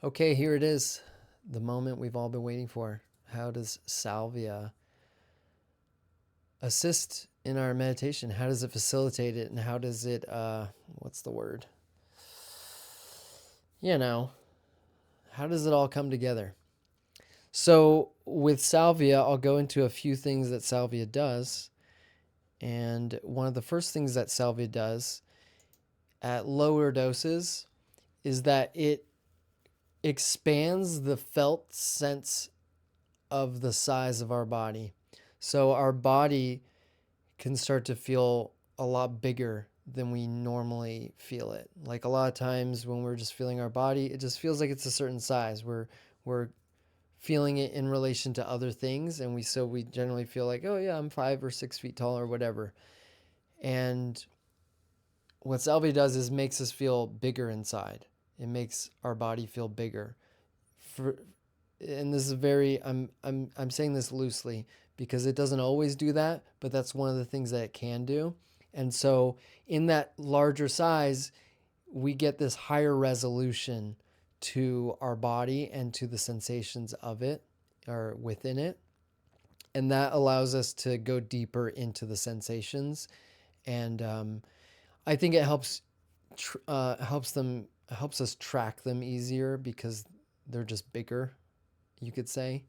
Okay, here it is, the moment we've all been waiting for. How does salvia assist in our meditation? How does it facilitate it? And how does it, what's the word? You know, how does it all come together? So, with salvia, I'll go into a few things that salvia does. And one of the first things that salvia does at lower doses is that it expands the felt sense of the size of our body. So our body can start to feel a lot bigger than we normally feel it. Like a lot of times when we're just feeling our body, it just feels like it's a certain size. We're feeling it in relation to other things, and we generally feel like, oh yeah, I'm 5 or 6 feet tall or whatever. And what salvia does is makes us feel bigger inside. It makes our body feel bigger. For and this is very I'm saying this loosely because it doesn't always do that, but that's one of the things that it can do. And so in that larger size, we get this higher resolution to our body and to the sensations of it or within it. And that allows us to go deeper into the sensations. And I think it helps us track them easier because they're just bigger, you could say.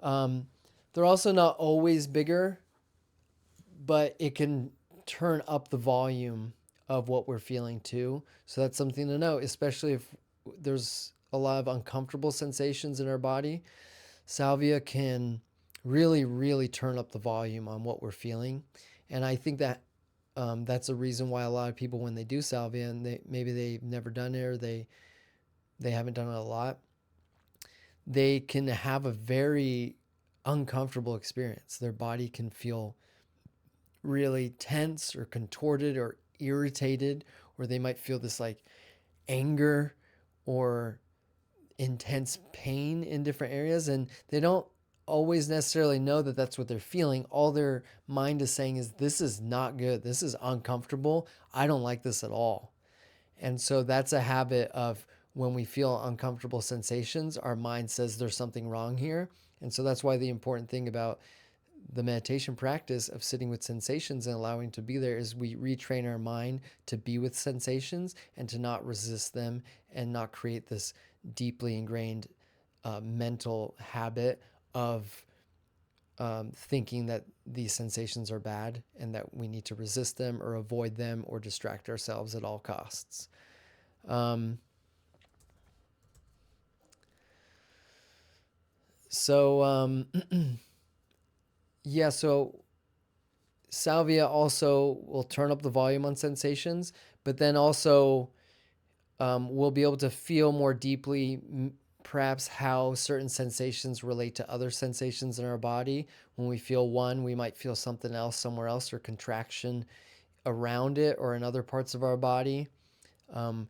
Um, they're also not always bigger, but it can turn up the volume of what we're feeling too. So that's something to know, especially if there's a lot of uncomfortable sensations in our body. Salvia can really, really turn up the volume on what we're feeling. And I think that that's a reason why a lot of people, when they do salvia, and maybe they've never done it or they haven't done it a lot, they can have a very uncomfortable experience. Their body can feel really tense or contorted or irritated, or they might feel this like anger or intense pain in different areas. And they don't always necessarily know that that's what they're feeling. All their mind is saying is, this is not good. This is uncomfortable. I don't like this at all. And so that's a habit of when we feel uncomfortable sensations, our mind says there's something wrong here. And so that's why the important thing about the meditation practice of sitting with sensations and allowing to be there is we retrain our mind to be with sensations and to not resist them and not create this deeply ingrained mental habit of thinking that these sensations are bad and that we need to resist them or avoid them or distract ourselves at all costs. Um, so, yeah, so salvia also will turn up the volume on sensations, but then also we'll be able to feel more deeply, perhaps how certain sensations relate to other sensations in our body. When we feel one, we might feel something else somewhere else or contraction around it or in other parts of our body. Um,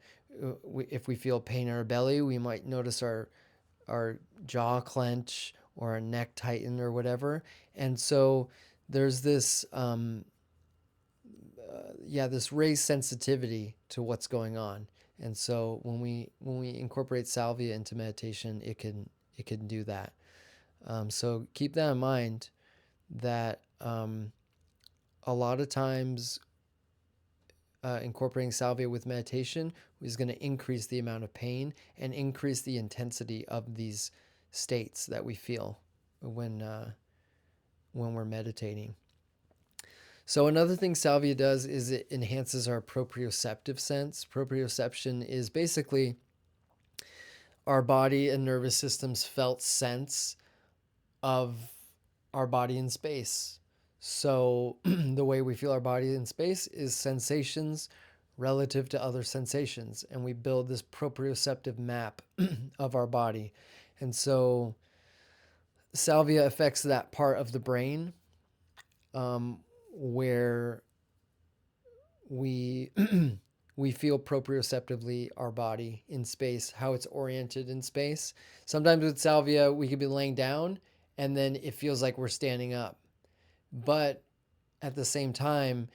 if we feel pain in our belly, we might notice our jaw clench or our neck tighten or whatever. And so there's this this raised sensitivity to what's going on. And so when we incorporate salvia into meditation, it can do that. So keep that in mind that a lot of times incorporating salvia with meditation is going to increase the amount of pain and increase the intensity of these states that we feel when we're meditating. So another thing salvia does is it enhances our proprioceptive sense. Proprioception is basically our body and nervous system's felt sense of our body in space. So the way we feel our body in space is sensations relative to other sensations, and we build this proprioceptive map of our body. And so salvia affects that part of the brain where we we feel proprioceptively our body in space, how it's oriented in space. Sometimes with salvia, we could be laying down and then it feels like we're standing up. But at the same time,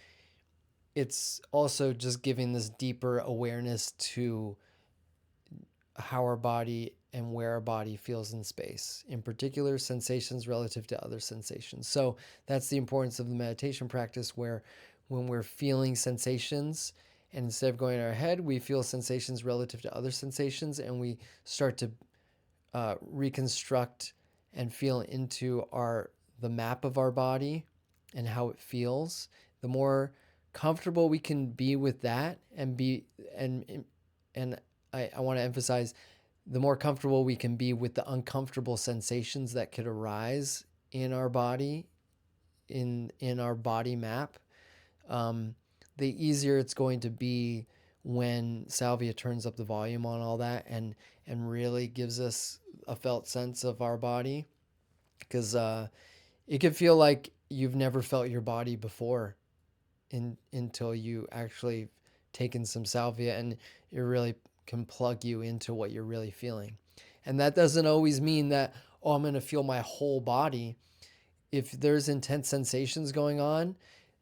it's also just giving this deeper awareness to how our body and where our body feels in space, in particular sensations relative to other sensations. So that's the importance of the meditation practice, where when we're feeling sensations, and instead of going in our head, we feel sensations relative to other sensations, and we start to reconstruct and feel into the map of our body and how it feels. The more comfortable we can be with that, and I want to emphasize, the more comfortable we can be with the uncomfortable sensations that could arise in our body, in our body map, the easier it's going to be when Salvia turns up the volume on all that, and really gives us a felt sense of our body. Because it could feel like you've never felt your body before, until you actually taken some Salvia, and it really can plug you into what you're really feeling. And that doesn't always mean that, oh, I'm going to feel my whole body. If there's intense sensations going on,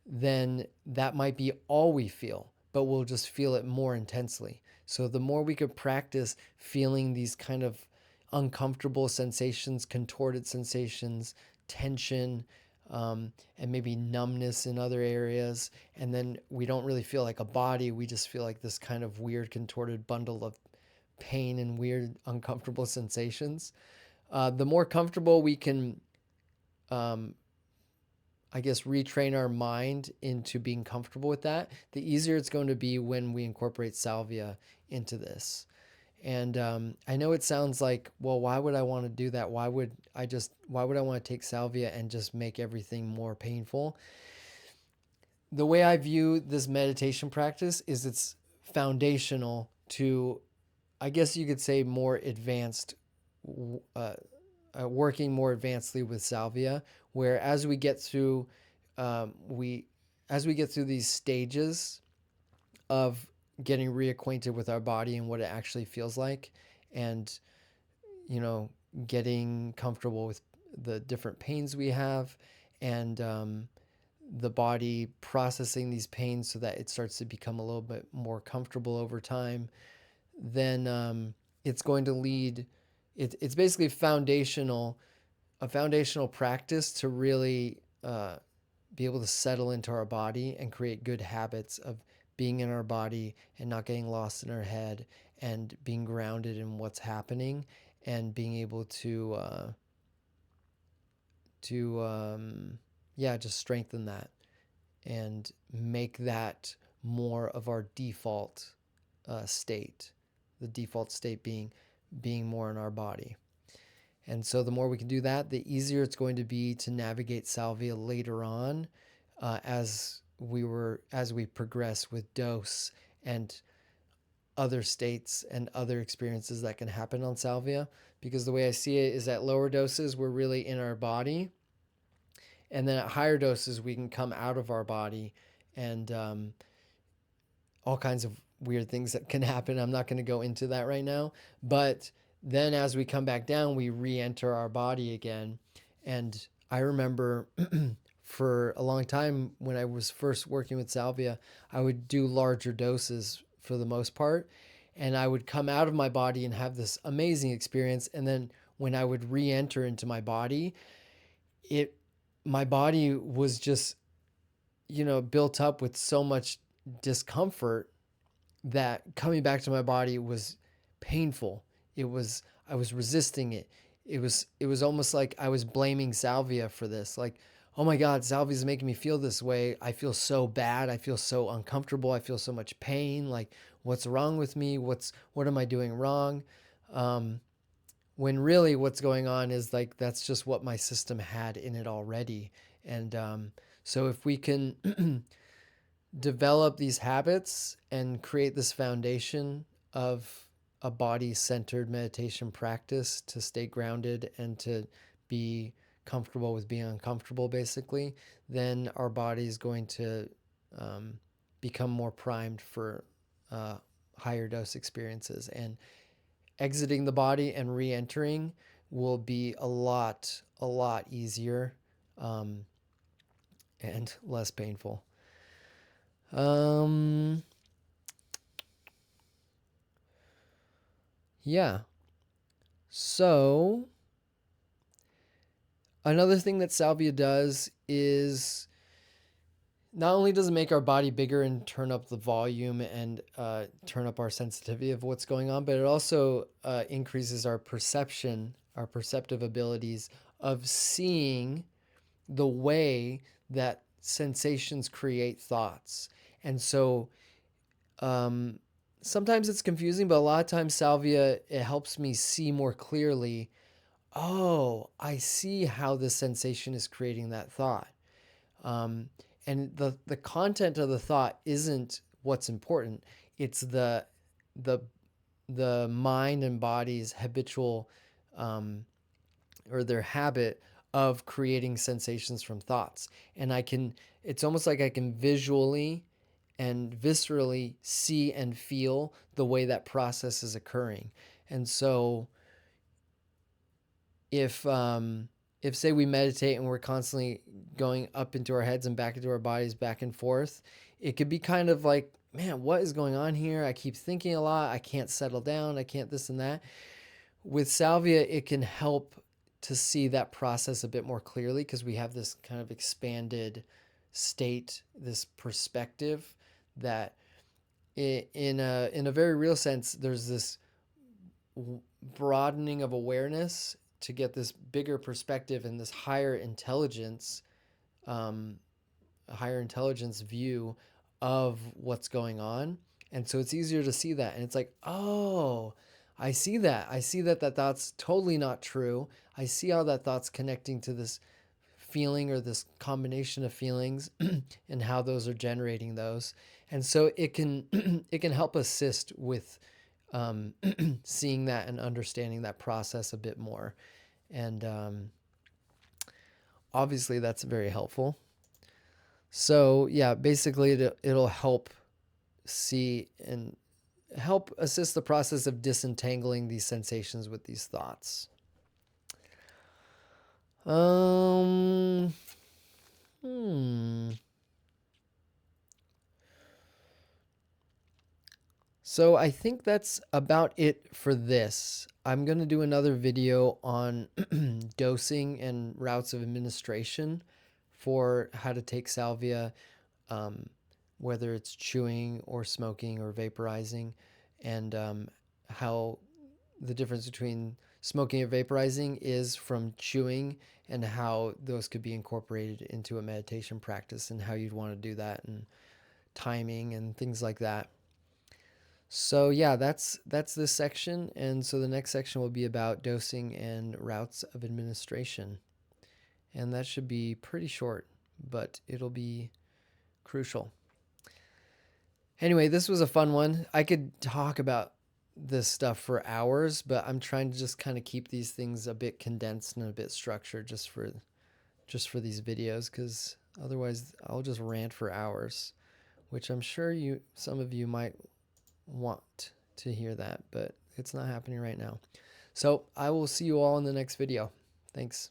then that might be all we feel, but we'll just feel it more intensely. So the more we could practice feeling these kind of uncomfortable sensations, contorted sensations, tension, and maybe numbness in other areas, and then we don't really feel like a body, we just feel like this kind of weird contorted bundle of pain and weird uncomfortable sensations. The more comfortable we can, I guess, retrain our mind into being comfortable with that, the easier it's going to be when we incorporate Salvia into this. And I know it sounds like, well, why would I want to do that? Why would I want to take Salvia and just make everything more painful? The way I view this meditation practice is it's foundational to, I guess you could say, more advanced, working more advancedly with Salvia, where as we get through, we as we get through these stages of getting reacquainted with our body and what it actually feels like, and getting comfortable with the different pains we have, and the body processing these pains so that it starts to become a little bit more comfortable over time, then it's going to lead. It's basically a foundational practice to really be able to settle into our body and create good habits of being in our body and not getting lost in our head, and being grounded in what's happening, and being able to just strengthen that and make that more of our default state. The default state being more in our body. And so the more we can do that, the easier it's going to be to navigate Salvia later on, as we progress with dose and other states and other experiences that can happen on Salvia. Because the way I see it is, at lower doses, we're really in our body. And then at higher doses, we can come out of our body, and all kinds of weird things that can happen. I'm not going to go into that right now. But then as we come back down, we re-enter our body again. And I remember for a long time, when I was first working with Salvia, I would do larger doses for the most part. And I would come out of my body and have this amazing experience. And then when I would re-enter into my body, my body was just, built up with so much discomfort that coming back to my body was painful. I was resisting it. It was almost like I was blaming Salvia for this. Like, oh my God, Salvia is making me feel this way. I feel so bad. I feel so uncomfortable. I feel so much pain. Like, what's wrong with me? What am I doing wrong? When really what's going on is, like, that's just what my system had in it already. And so if we can develop these habits and create this foundation of a body-centered meditation practice to stay grounded and to be comfortable with being uncomfortable, basically, then our body is going to become more primed for higher dose experiences. And exiting the body and re-entering will be a lot easier, and less painful. Yeah. So another thing that salvia does is not only does it make our body bigger and turn up the volume and turn up our sensitivity of what's going on, but it also increases our perception, our perceptive abilities of seeing the way that sensations create thoughts. And so um, sometimes it's confusing, but a lot of times salvia, it helps me see more clearly. Oh, I see how this sensation is creating that thought. Um, and the content of the thought isn't what's important. It's the the mind and body's habitual um, or their habit of creating sensations from thoughts. And it's almost like I can visually and viscerally see and feel the way that process is occurring. And so if say we meditate and we're constantly going up into our heads and back into our bodies, back and forth, it could be kind of like, man, what is going on here? I keep thinking a lot. I can't settle down. I can't this and that. With salvia, it can help to see that process a bit more clearly because we have this kind of expanded state, this perspective that in a very real sense, there's this broadening of awareness to get this bigger perspective and this um, higher intelligence view of what's going on. And so it's easier to see that. And it's like, oh, I see that. I see that thought's totally not true. I see how that thought's connecting to this feeling or this combination of feelings and how those are generating those. And so it can it can help assist with seeing that and understanding that process a bit more. And obviously that's very helpful. So yeah, basically it'll help see and help assist the process of disentangling these sensations with these thoughts. Um, hmm. So I think that's about it for this. I'm going to do another video on dosing and routes of administration for how to take salvia, um, whether it's chewing or smoking or vaporizing, and how the difference between smoking or vaporizing is from chewing, and how those could be incorporated into a meditation practice and how you'd want to do that and timing and things like that. So yeah, that's this section, and so the next section will be about dosing and routes of administration. And that should be pretty short, but it'll be crucial. Anyway, this was a fun one. I could talk about this stuff for hours, but I'm trying to just kind of keep these things a bit condensed and a bit structured just for these videos, cuz otherwise I'll just rant for hours, which I'm sure some of you might want to hear that, but it's not happening right now. So I will see you all in the next video. Thanks.